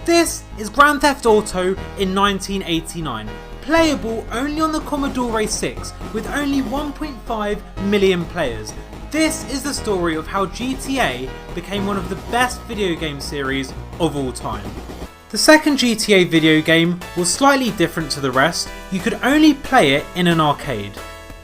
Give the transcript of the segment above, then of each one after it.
This is Grand Theft Auto in 1989, playable only on the Commodore 6 with only 1.5 million players. This is the story of how GTA became one of the best video game series of all time. The second GTA video game was slightly different to the rest. You could only play it in an arcade.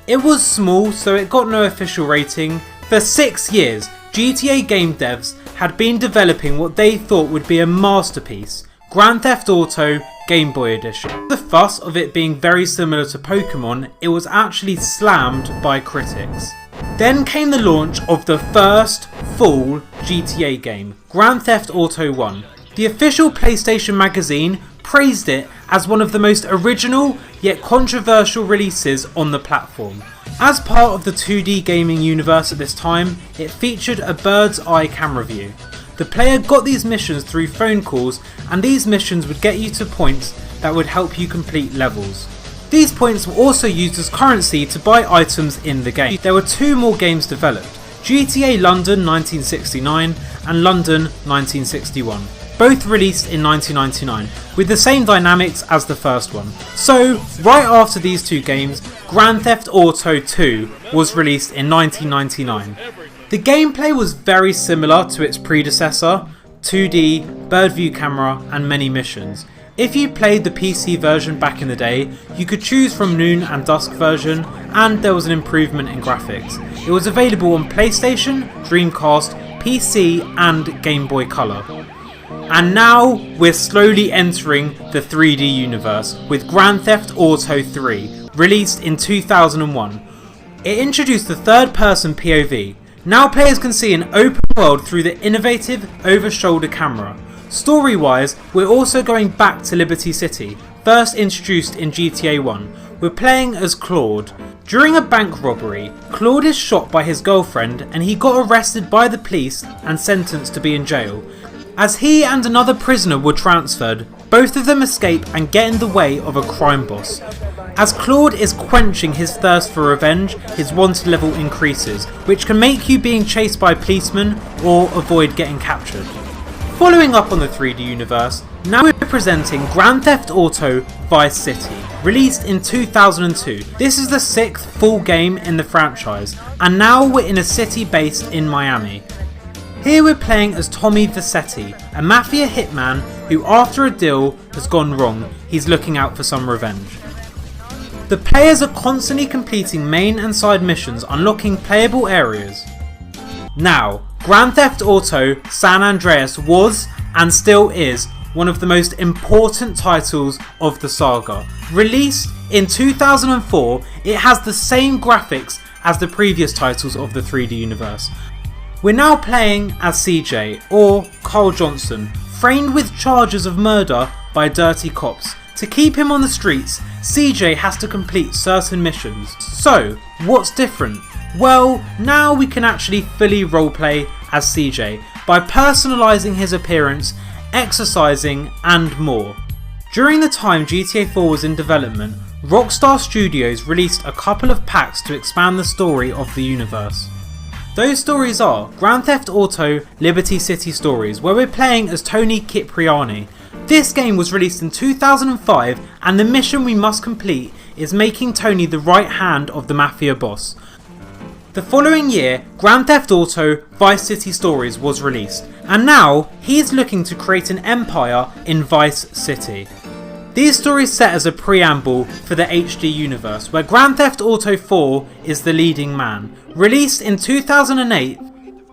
It was small, so it got no official rating. For 6 years, GTA game devs had been developing what they thought would be a masterpiece, Grand Theft Auto Game Boy Edition. The fuss of it being very similar to Pokemon, it was actually slammed by critics. Then came the launch of the first full GTA game, Grand Theft Auto 1. The official PlayStation magazine praised it as one of the most original yet controversial releases on the platform. As part of the 2D gaming universe at this time, it featured a bird's eye camera view. The player got these missions through phone calls, and these missions would get you to points that would help you complete levels. These points were also used as currency to buy items in the game. There were 2 more games developed, GTA London 1969 and London 1961. Both released in 1999, with the same dynamics as the first one. So, right after these 2 games, Grand Theft Auto 2 was released in 1999. The gameplay was very similar to its predecessor, 2D, bird view camera and many missions. If you played the PC version back in the day, you could choose from Noon and Dusk version, and there was an improvement in graphics. It was available on PlayStation, Dreamcast, PC and Game Boy Color. And now we're slowly entering the 3D universe with Grand Theft Auto 3, released in 2001. It introduced the third-person POV. Now players can see an open world through the innovative over-shoulder camera. Story-wise, we're also going back to Liberty City, first introduced in GTA 1. We're playing as Claude. During a bank robbery, Claude is shot by his girlfriend and he got arrested by the police and sentenced to be in jail. As he and another prisoner were transferred, both of them escape and get in the way of a crime boss. As Claude is quenching his thirst for revenge, his wanted level increases, which can make you being chased by policemen or avoid getting captured. Following up on the 3D universe, now we're presenting Grand Theft Auto Vice City, released in 2002. This is the 6th full game in the franchise, and now we're in a city based in Miami. Here we're playing as Tommy Vercetti, a mafia hitman who, after a deal has gone wrong, he's looking out for some revenge. The players are constantly completing main and side missions, unlocking playable areas. Now, Grand Theft Auto San Andreas was, and still is, one of the most important titles of the saga. Released in 2004, it has the same graphics as the previous titles of the 3D universe. We're now playing as CJ, or Carl Johnson, framed with charges of murder by dirty cops. To keep him on the streets, CJ has to complete certain missions. So, what's different? Well, now we can actually fully roleplay as CJ by personalising his appearance, exercising and more. During the time GTA 4 was in development, Rockstar Studios released a couple of packs to expand the story of the universe. Those stories are Grand Theft Auto Liberty City Stories, where we're playing as Tony Cipriani. This game was released in 2005 and the mission we must complete is making Tony the right hand of the mafia boss. The following year, Grand Theft Auto Vice City Stories was released, and now he's looking to create an empire in Vice City. These stories set as a preamble for the HD universe, where Grand Theft Auto 4 is the leading man. Released in 2008,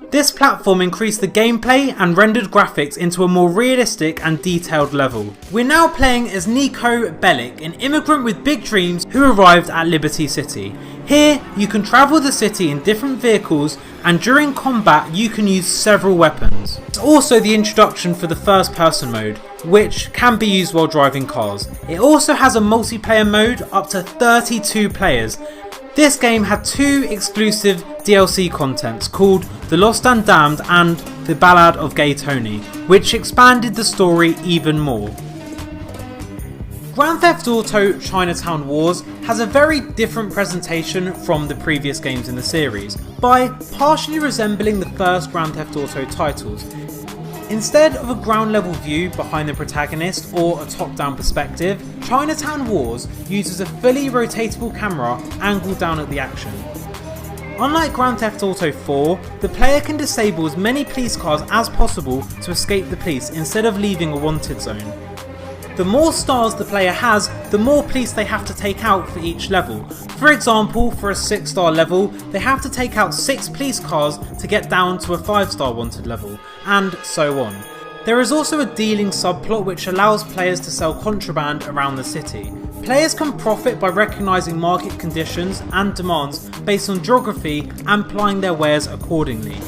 this platform increased the gameplay and rendered graphics into a more realistic and detailed level. We're now playing as Nico Bellic, an immigrant with big dreams who arrived at Liberty City. Here, you can travel the city in different vehicles, and during combat you can use several weapons. It's also the introduction for the first person mode, which can be used while driving cars. It also has a multiplayer mode up to 32 players. This game had 2 exclusive DLC contents called The Lost and Damned and The Ballad of Gay Tony, which expanded the story even more. Grand Theft Auto Chinatown Wars has a very different presentation from the previous games in the series, by partially resembling the first Grand Theft Auto titles. Instead of a ground level view behind the protagonist or a top-down perspective, Chinatown Wars uses a fully rotatable camera angled down at the action. Unlike Grand Theft Auto 4, the player can disable as many police cars as possible to escape the police instead of leaving a wanted zone. The more stars the player has, the more police they have to take out for each level. For example, for a 6-star level, they have to take out 6 police cars to get down to a 5-star wanted level, and so on. There is also a dealing subplot which allows players to sell contraband around the city. Players can profit by recognising market conditions and demands based on geography and applying their wares accordingly.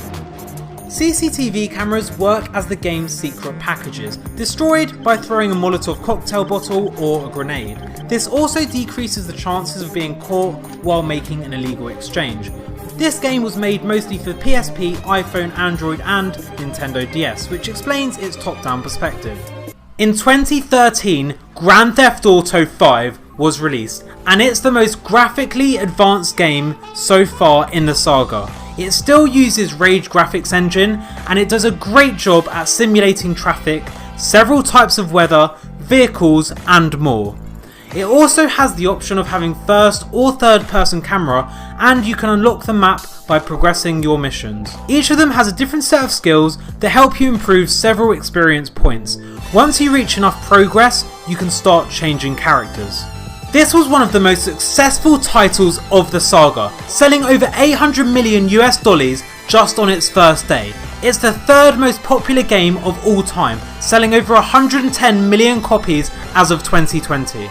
CCTV cameras work as the game's secret packages, destroyed by throwing a Molotov cocktail bottle or a grenade. This also decreases the chances of being caught while making an illegal exchange. This game was made mostly for PSP, iPhone, Android and Nintendo DS, which explains its top-down perspective. In 2013, Grand Theft Auto 5 was released, and it's the most graphically advanced game so far in the saga. It still uses Rage graphics engine, and it does a great job at simulating traffic, several types of weather, vehicles and more. It also has the option of having first or third person camera, and you can unlock the map by progressing your missions. Each of them has a different set of skills that help you improve several experience points. Once you reach enough progress, you can start changing characters. This was one of the most successful titles of the saga, selling over 800 million US dollars just on its first day. It's the third most popular game of all time, selling over 110 million copies as of 2020.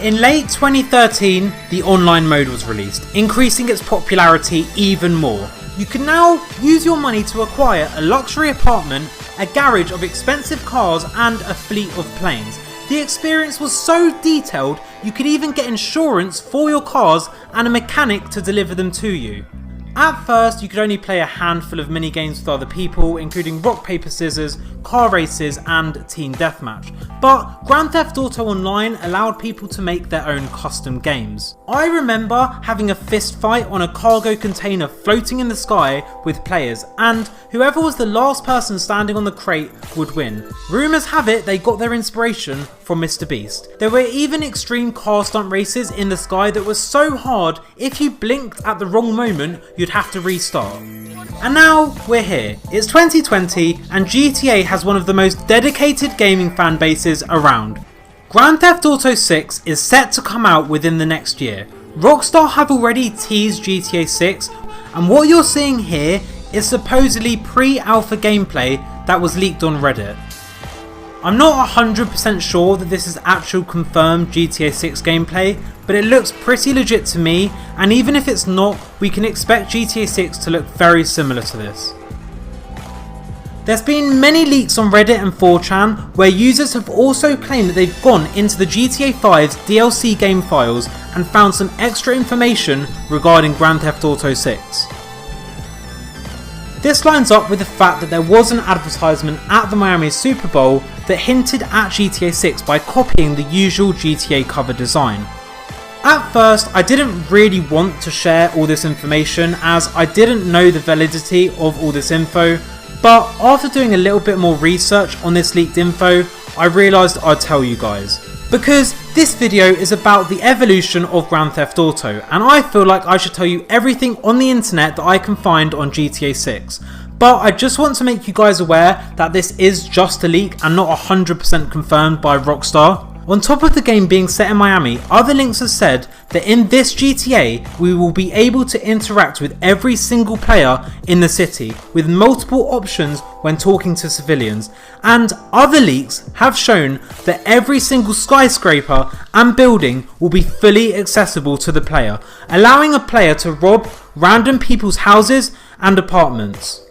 In late 2013, the online mode was released, increasing its popularity even more. You can now use your money to acquire a luxury apartment, a garage of expensive cars and a fleet of planes. The experience was so detailed, you could even get insurance for your cars and a mechanic to deliver them to you. At first, you could only play a handful of minigames with other people, including rock, paper, scissors, car races and team deathmatch. But Grand Theft Auto Online allowed people to make their own custom games. I remember having a fist fight on a cargo container floating in the sky with players, and whoever was the last person standing on the crate would win. Rumours have it they got their inspiration from Mr. Beast. There were even extreme car stunt races in the sky that was so hard, if you blinked at the wrong moment, you'd have to restart. And now we're here. It's 2020 and GTA has one of the most dedicated gaming fan bases around. Grand Theft Auto 6 is set to come out within the next year. Rockstar have already teased GTA 6, and what you're seeing here is supposedly pre-alpha gameplay that was leaked on Reddit. I'm not 100% sure that this is actual confirmed GTA 6 gameplay, but it looks pretty legit to me, and even if it's not, we can expect GTA 6 to look very similar to this. There's been many leaks on Reddit and 4chan where users have also claimed that they've gone into the GTA 5's DLC game files and found some extra information regarding Grand Theft Auto 6. This lines up with the fact that there was an advertisement at the Miami Super Bowl that hinted at GTA 6 by copying the usual GTA cover design. At first, I didn't really want to share all this information as I didn't know the validity of all this info, but after doing a little bit more research on this leaked info, I realised I'd tell you guys. Because this video is about the evolution of Grand Theft Auto, and I feel like I should tell you everything on the internet that I can find on GTA 6. But I just want to make you guys aware that this is just a leak and not 100% confirmed by Rockstar. On top of the game being set in Miami, other links have said that in this GTA we will be able to interact with every single player in the city with multiple options when talking to civilians, and other leaks have shown that every single skyscraper and building will be fully accessible to the player, allowing a player to rob random people's houses and apartments.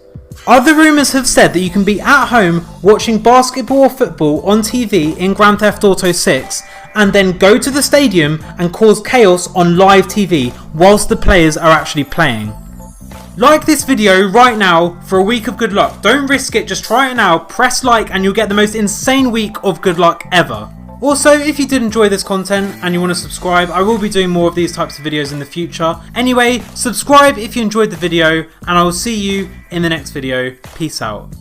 Other rumours have said that you can be at home watching basketball or football on TV in Grand Theft Auto 6 and then go to the stadium and cause chaos on live TV whilst the players are actually playing. Like this video right now for a week of good luck. Don't risk it, just try it now, press like and you'll get the most insane week of good luck ever. Also, if you did enjoy this content and you want to subscribe, I will be doing more of these types of videos in the future. Anyway, subscribe if you enjoyed the video, and I will see you in the next video. Peace out.